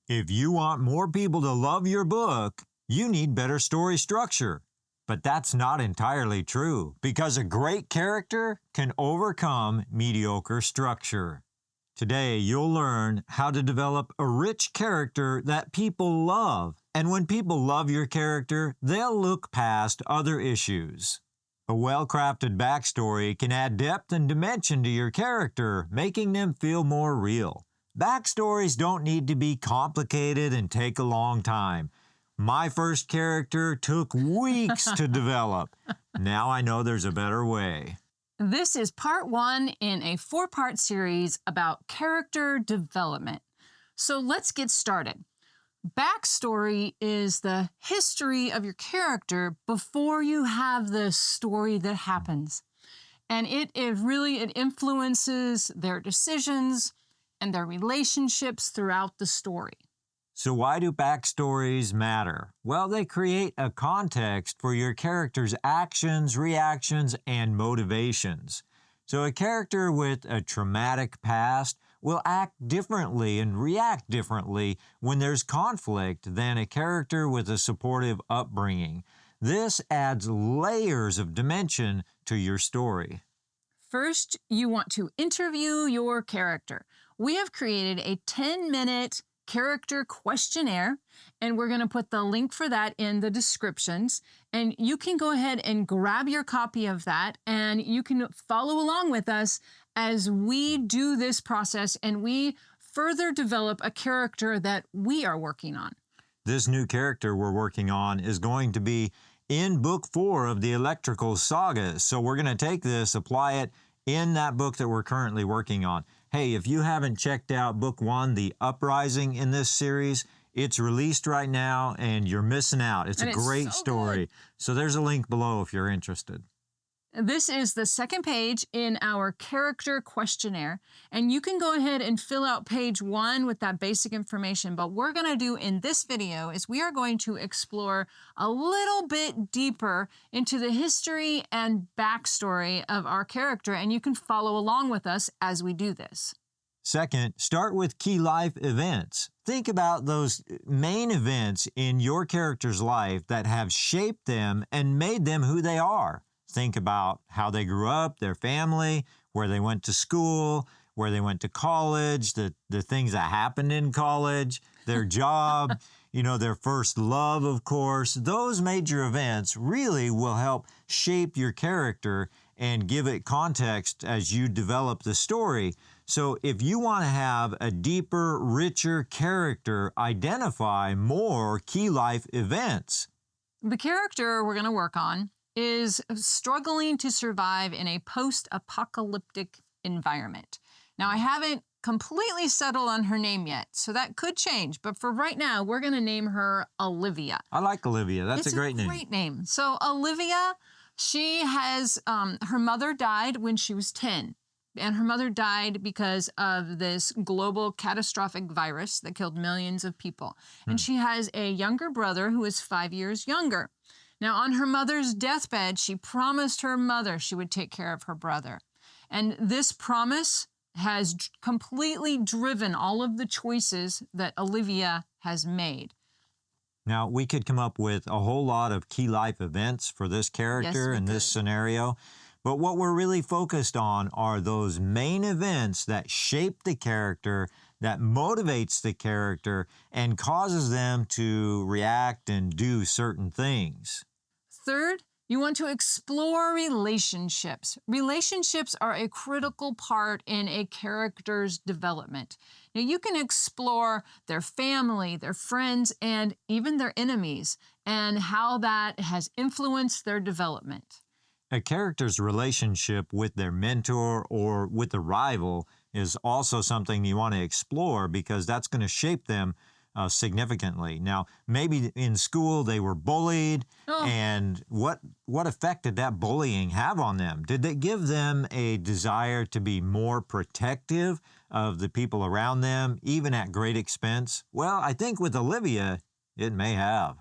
If you want more people to love your book, you need better story structure. But that's not entirely true, because a great character can overcome mediocre structure. Today, you'll learn how to develop a rich character that people love. And when people love your character, they'll look past other issues. A well-crafted backstory can add depth and dimension to your character, making them feel more real. Backstories don't need to be complicated and take a long time. My first character took weeks to develop. Now I know there's a better way. This is part 1 in a 4-part series about character development. So let's get started. Backstory is the history of your character before you have the story that happens. And it influences their decisions and their relationships throughout the story. So why do backstories matter? Well, they create a context for your character's actions, reactions, and motivations. So a character with a traumatic past will act differently and react differently when there's conflict than a character with a supportive upbringing. This adds layers of dimension to your story. First, you want to interview your character. We have created a 10-minute character questionnaire, and we're going to put the link for that in the descriptions. And you can go ahead and grab your copy of that, and you can follow along with us as we do this process and we further develop a character that we are working on. This new character we're working on is going to be in book 4 of the Electrical Saga. So we're going to take this, apply it in that book that we're currently working on. Hey, if you haven't checked out book 1, The Uprising in this series, it's released right now and you're missing out. It's a great story. Good. So there's a link below if you're interested. This is the second page in our character questionnaire, and you can go ahead and fill out page 1 with that basic information. But what we're going to do in this video is we are going to explore a little bit deeper into the history and backstory of our character, and you can follow along with us as we do this. Second, start with key life events. Think about those main events in your character's life that have shaped them and made them who they are. Think about how they grew up, their family, where they went to school, where they went to college, the things that happened in college, their job, their first love, of course. Those major events really will help shape your character and give it context as you develop the story. So if you want to have a deeper, richer character, identify more key life events. The character we're going to work on is struggling to survive in a post-apocalyptic environment. Now, I haven't completely settled on her name yet, so that could change. But for right now, we're going to name her Olivia. I like Olivia. That's a great name. It's a great name. So Olivia, she has, her mother died when she was 10. And her mother died because of this global catastrophic virus that killed millions of people. And she has a younger brother who is 5 years younger. Now, on her mother's deathbed, she promised her mother she would take care of her brother. And this promise has completely driven all of the choices that Olivia has made. Now, we could come up with a whole lot of key life events for this character in this scenario. But what we're really focused on are those main events that shape the character, that motivates the character, and causes them to react and do certain things. Third, you want to explore relationships. Relationships are a critical part in a character's development. Now, you can explore their family, their friends, and even their enemies, and how that has influenced their development. A character's relationship with their mentor or with a rival is also something you want to explore because that's going to shape them significantly. Now, maybe in school they were bullied, and what effect did that bullying have on them? Did it give them a desire to be more protective of the people around them, even at great expense? Well, I think with Olivia, it may have.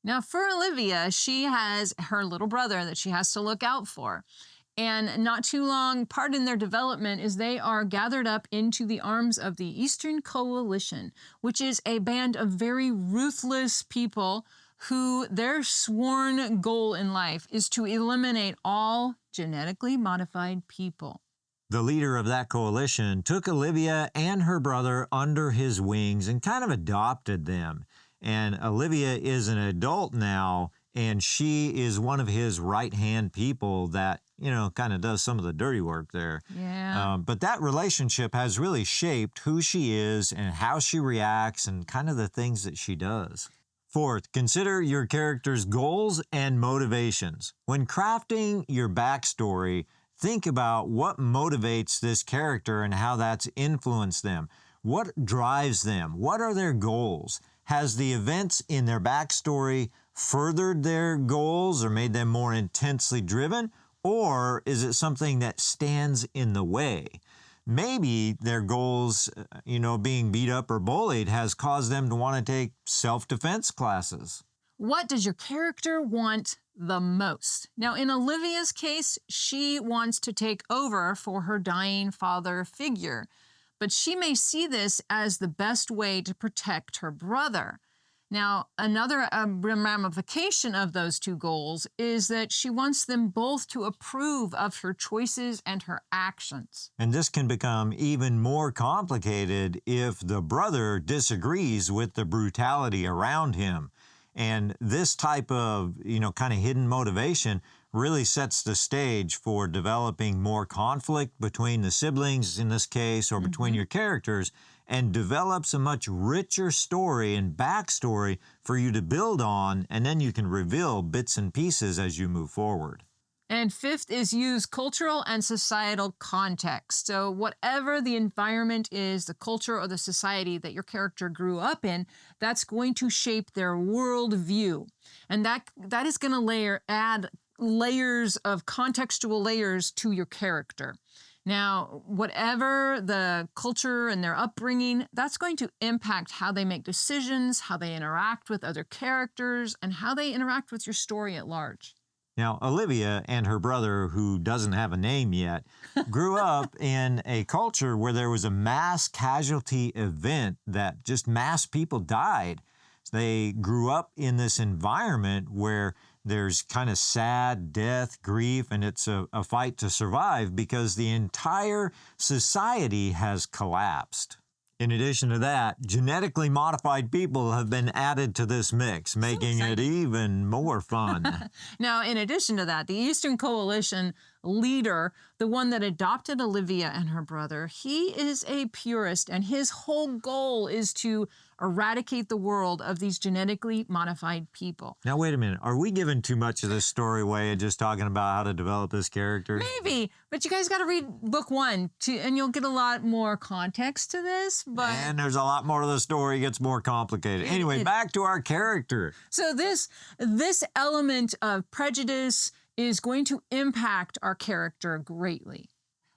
Now, for Olivia, she has her little brother that she has to look out for. And not too long, part in their development is they are gathered up into the arms of the Eastern Coalition, which is a band of very ruthless people who their sworn goal in life is to eliminate all genetically modified people. The leader of that coalition took Olivia and her brother under his wings and kind of adopted them. And Olivia is an adult now, and she is one of his right-hand people that, kind of does some of the dirty work there. Yeah. But that relationship has really shaped who she is and how she reacts and kind of the things that she does. Fourth, consider your character's goals and motivations. When crafting your backstory, think about what motivates this character and how that's influenced them. What drives them? What are their goals? Has the events in their backstory furthered their goals or made them more intensely driven? Or is it something that stands in the way? Maybe their goals, being beat up or bullied has caused them to want to take self-defense classes. What does your character want the most? Now, in Olivia's case, she wants to take over for her dying father figure, but she may see this as the best way to protect her brother. Now, another ramification of those two goals is that she wants them both to approve of her choices and her actions. And this can become even more complicated if the brother disagrees with the brutality around him. And this type of, kind of hidden motivation really sets the stage for developing more conflict between the siblings in this case, or between your characters, and develops a much richer story and backstory for you to build on, and then you can reveal bits and pieces as you move forward. And fifth is use cultural and societal context. So whatever the environment is, the culture or the society that your character grew up in, that's going to shape their worldview. And that is going to add layers of contextual layers to your character. Now, whatever the culture and their upbringing, that's going to impact how they make decisions, how they interact with other characters, and how they interact with your story at large. Now, Olivia and her brother, who doesn't have a name yet, grew up in a culture where there was a mass casualty event that just mass people died. They grew up in this environment where there's kind of sad death, grief, and it's a fight to survive because the entire society has collapsed. In addition to that, genetically modified people have been added to this mix, making it even more fun. Now, in addition to that, the Eastern Coalition leader, the one that adopted Olivia and her brother, he is a purist, and his whole goal is to eradicate the world of these genetically modified people. Now, wait a minute. Are we giving too much of this story away and just talking about how to develop this character? Maybe, but you guys got to read book 1, and you'll get a lot more context to this. But And there's a lot more to the story. It gets more complicated. Anyway, back to our character. So this element of prejudice is going to impact our character greatly.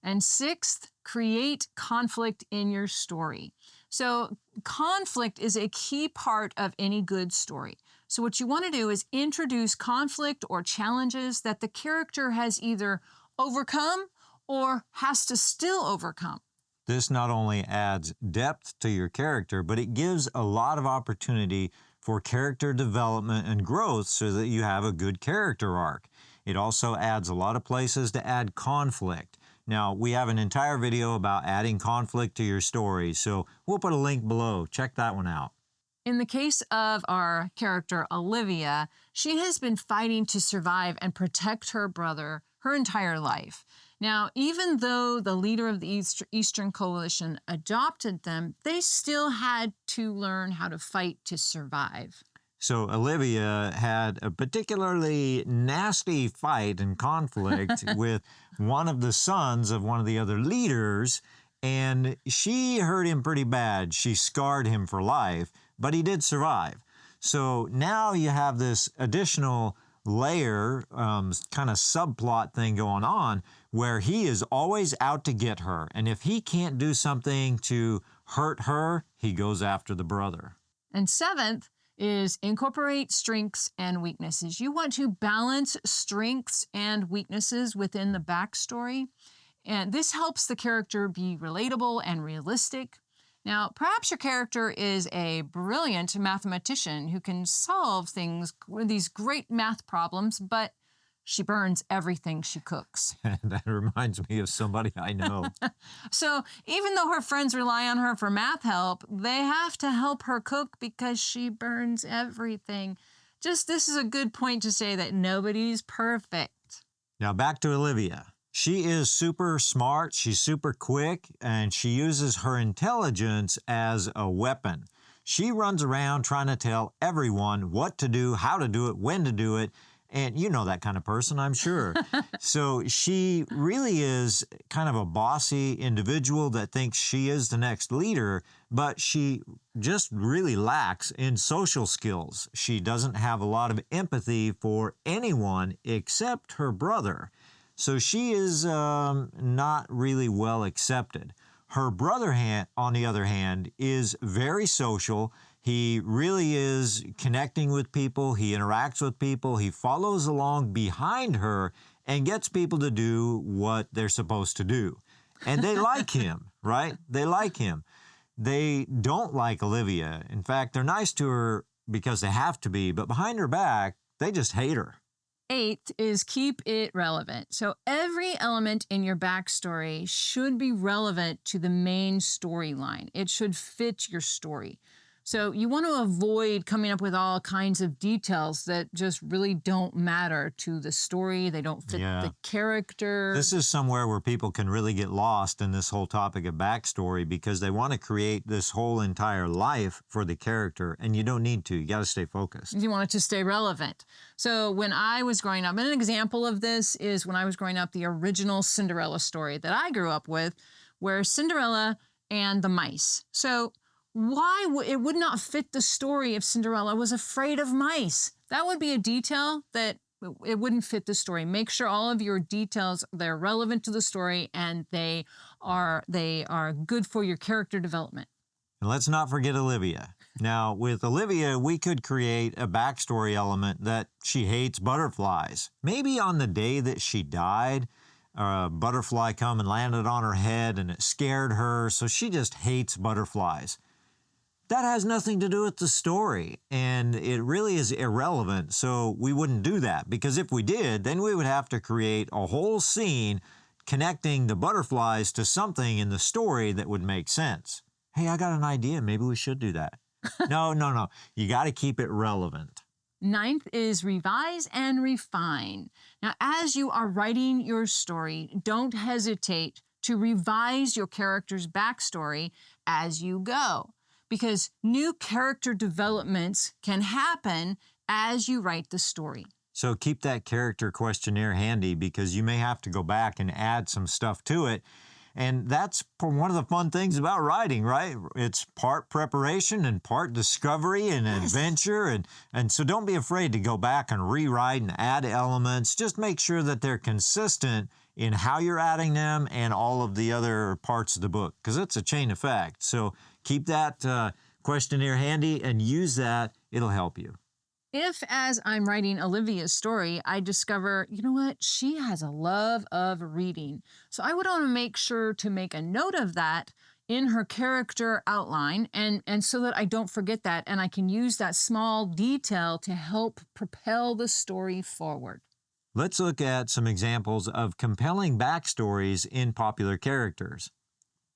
And sixth, create conflict in your story. So conflict is a key part of any good story. So what you want to do is introduce conflict or challenges that the character has either overcome or has to still overcome. This not only adds depth to your character, but it gives a lot of opportunity for character development and growth so that you have a good character arc. It also adds a lot of places to add conflict. Now, we have an entire video about adding conflict to your story, so we'll put a link below. Check that one out. In the case of our character, Olivia, she has been fighting to survive and protect her brother her entire life. Now, even though the leader of the Eastern Coalition adopted them, they still had to learn how to fight to survive. So Olivia had a particularly nasty fight and conflict with one of the sons of one of the other leaders, and she hurt him pretty bad. She scarred him for life, but he did survive. So now you have this additional layer, kind of subplot thing going on where he is always out to get her. And if he can't do something to hurt her, he goes after the brother. And seventh, is incorporate strengths and weaknesses. You want to balance strengths and weaknesses within the backstory. And this helps the character be relatable and realistic. Now, perhaps your character is a brilliant mathematician who can solve these great math problems, but she burns everything she cooks. That reminds me of somebody I know. So even though her friends rely on her for math help, they have to help her cook because she burns everything. This is a good point to say that nobody's perfect. Now back to Olivia. She is super smart, she's super quick, and she uses her intelligence as a weapon. She runs around trying to tell everyone what to do, how to do it, when to do it, and you know that kind of person, I'm sure. So she really is kind of a bossy individual that thinks she is the next leader, but she just really lacks in social skills. She doesn't have a lot of empathy for anyone except her brother. So she is not really well accepted. Her brother, on the other hand, is very social. He really is connecting with people. He interacts with people. He follows along behind her and gets people to do what they're supposed to do. And they like him, right? They like him. They don't like Olivia. In fact, they're nice to her because they have to be, but behind her back, they just hate her. 8th is keep it relevant. So every element in your backstory should be relevant to the main storyline. It should fit your story. So you want to avoid coming up with all kinds of details that just really don't matter to the story. They don't fit the character. This is somewhere where people can really get lost in this whole topic of backstory because they want to create this whole entire life for the character, and you don't need to. You got to stay focused. You want it to stay relevant. So when I was growing up, and an example of this is when I was growing up, the original Cinderella story that I grew up with, where Cinderella and the mice. So why it would not fit the story if Cinderella was afraid of mice? That would be a detail that it wouldn't fit the story. Make sure all of your details, they're relevant to the story and they are good for your character development. And let's not forget Olivia. Now, with Olivia, we could create a backstory element that she hates butterflies. Maybe on the day that she died, a butterfly come and landed on her head and it scared her, so she just hates butterflies. That has nothing to do with the story, and it really is irrelevant, so we wouldn't do that, because if we did, then we would have to create a whole scene connecting the butterflies to something in the story that would make sense. Hey, I got an idea. Maybe we should do that. No. You got to keep it relevant. 9th is revise and refine. Now, as you are writing your story, don't hesitate to revise your character's backstory as you go, because new character developments can happen as you write the story. So keep that character questionnaire handy because you may have to go back and add some stuff to it. And that's one of the fun things about writing, right? It's part preparation and part discovery and adventure. And so don't be afraid to go back and rewrite and add elements. Just make sure that they're consistent in how you're adding them and all of the other parts of the book, because it's a chain effect. So keep that questionnaire handy and use that. It'll help you. If, as I'm writing Olivia's story, I discover, you know what, she has a love of reading. So I would want to make sure to make a note of that in her character outline, and so that I don't forget that, and I can use that small detail to help propel the story forward. Let's look at some examples of compelling backstories in popular characters.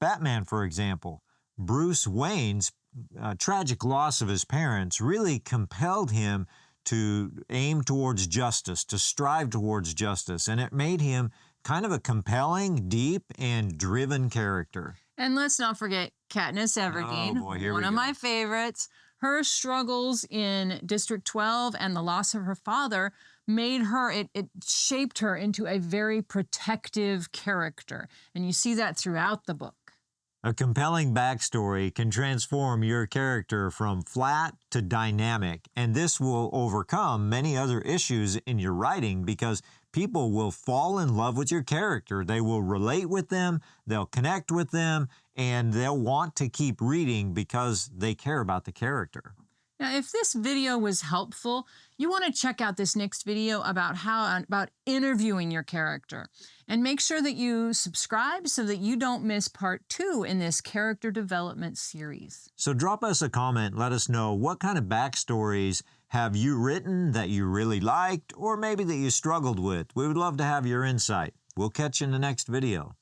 Batman, for example. Bruce Wayne's tragic loss of his parents really compelled him to aim towards justice, to strive towards justice, and it made him kind of a compelling, deep, and driven character. And let's not forget Katniss Everdeen, Oh boy, here one we of go. my favorites. Her struggles in District 12 and the loss of her father made her, it shaped her into a very protective character. And you see that throughout the book. A compelling backstory can transform your character from flat to dynamic, and this will overcome many other issues in your writing because people will fall in love with your character. They will relate with them, they'll connect with them, and they'll want to keep reading because they care about the character. Now, if this video was helpful, you want to check out this next video about interviewing your character. And make sure that you subscribe so that you don't miss part 2 in this character development series. So drop us a comment, let us know what kind of backstories have you written that you really liked or maybe that you struggled with. We would love to have your insight. We'll catch you in the next video.